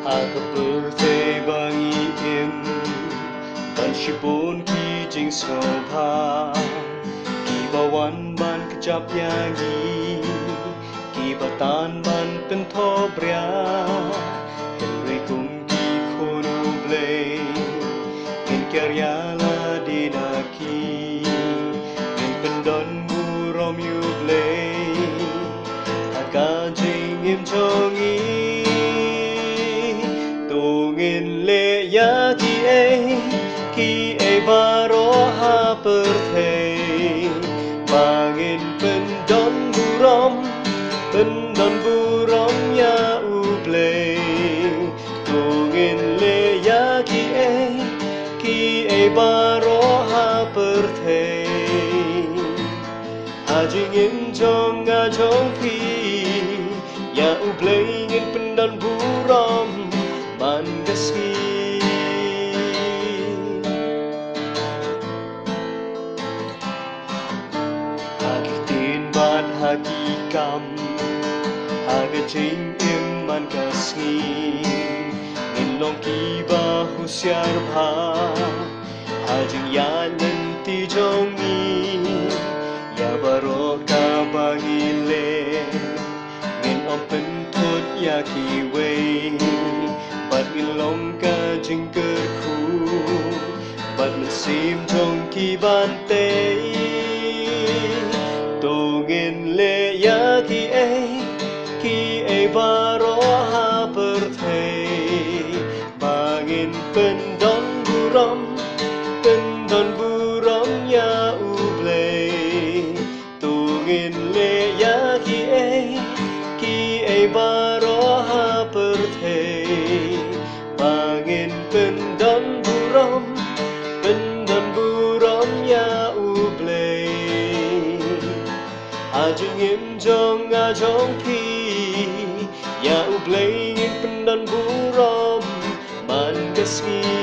Aga birthday bangi im ban shipun ki jing sobha ki bawan ban kejap yangi ki batan ban pentobria Henry kum ki kono blay min karyala dinaki min pendon murom yu blay aga jing im chongi tungin le ya ki e baro ha birthday bangin pendon burom ya uble tungin le ya ki e baro ha birthday hajing in jong ga jong pi ya uble ngin pendon burom man gaski hakikam haga jing im man kasngi ngin long ki ba husyar bha hajing ya nanti jongi ya barok ka bangi le ngin open thut ya ki we bat ngin long ka jing ker khu bat man sim jong ki ban te tungin le ya ki e baro ha birthday bangin pendon burom ya uble tungin le ya ki e baro ha birthday bangin pendon burom ya uble hajing im jong a jong pi ya uble ngin pendon burom man gaski